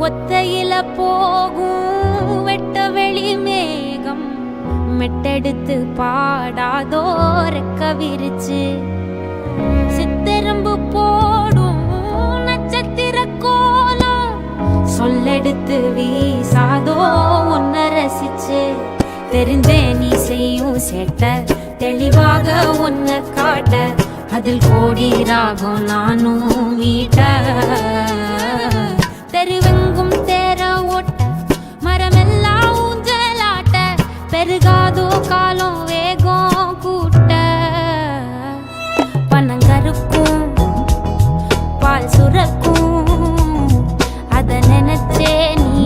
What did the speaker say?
ஒத்தையில போகும் வெட்ட வெளி மேகம் மெட்டெடுத்து பாடாதோ ரெக்க விரிச்சு சித்தரம்பு போடும் நட்சத்திர கோலம் சொல்லெடுத்து வீசாதோ உன்னை ரசிச்சு தெரிஞ்சே நீ செய்யும் சேட்ட தெளிவாக உன்னை காட்ட அதில் கோடி ராகம் நானும் மீட்ட தெருவெங்கும் தேர ஓட்ட மரமெல்லாம் ஊஞ்சலாட்ட பெருகாதோ காலம் வேகம் கூட்ட பனங்கருக்கும் பால் சுரக்கும் அத நினைச்சே நீ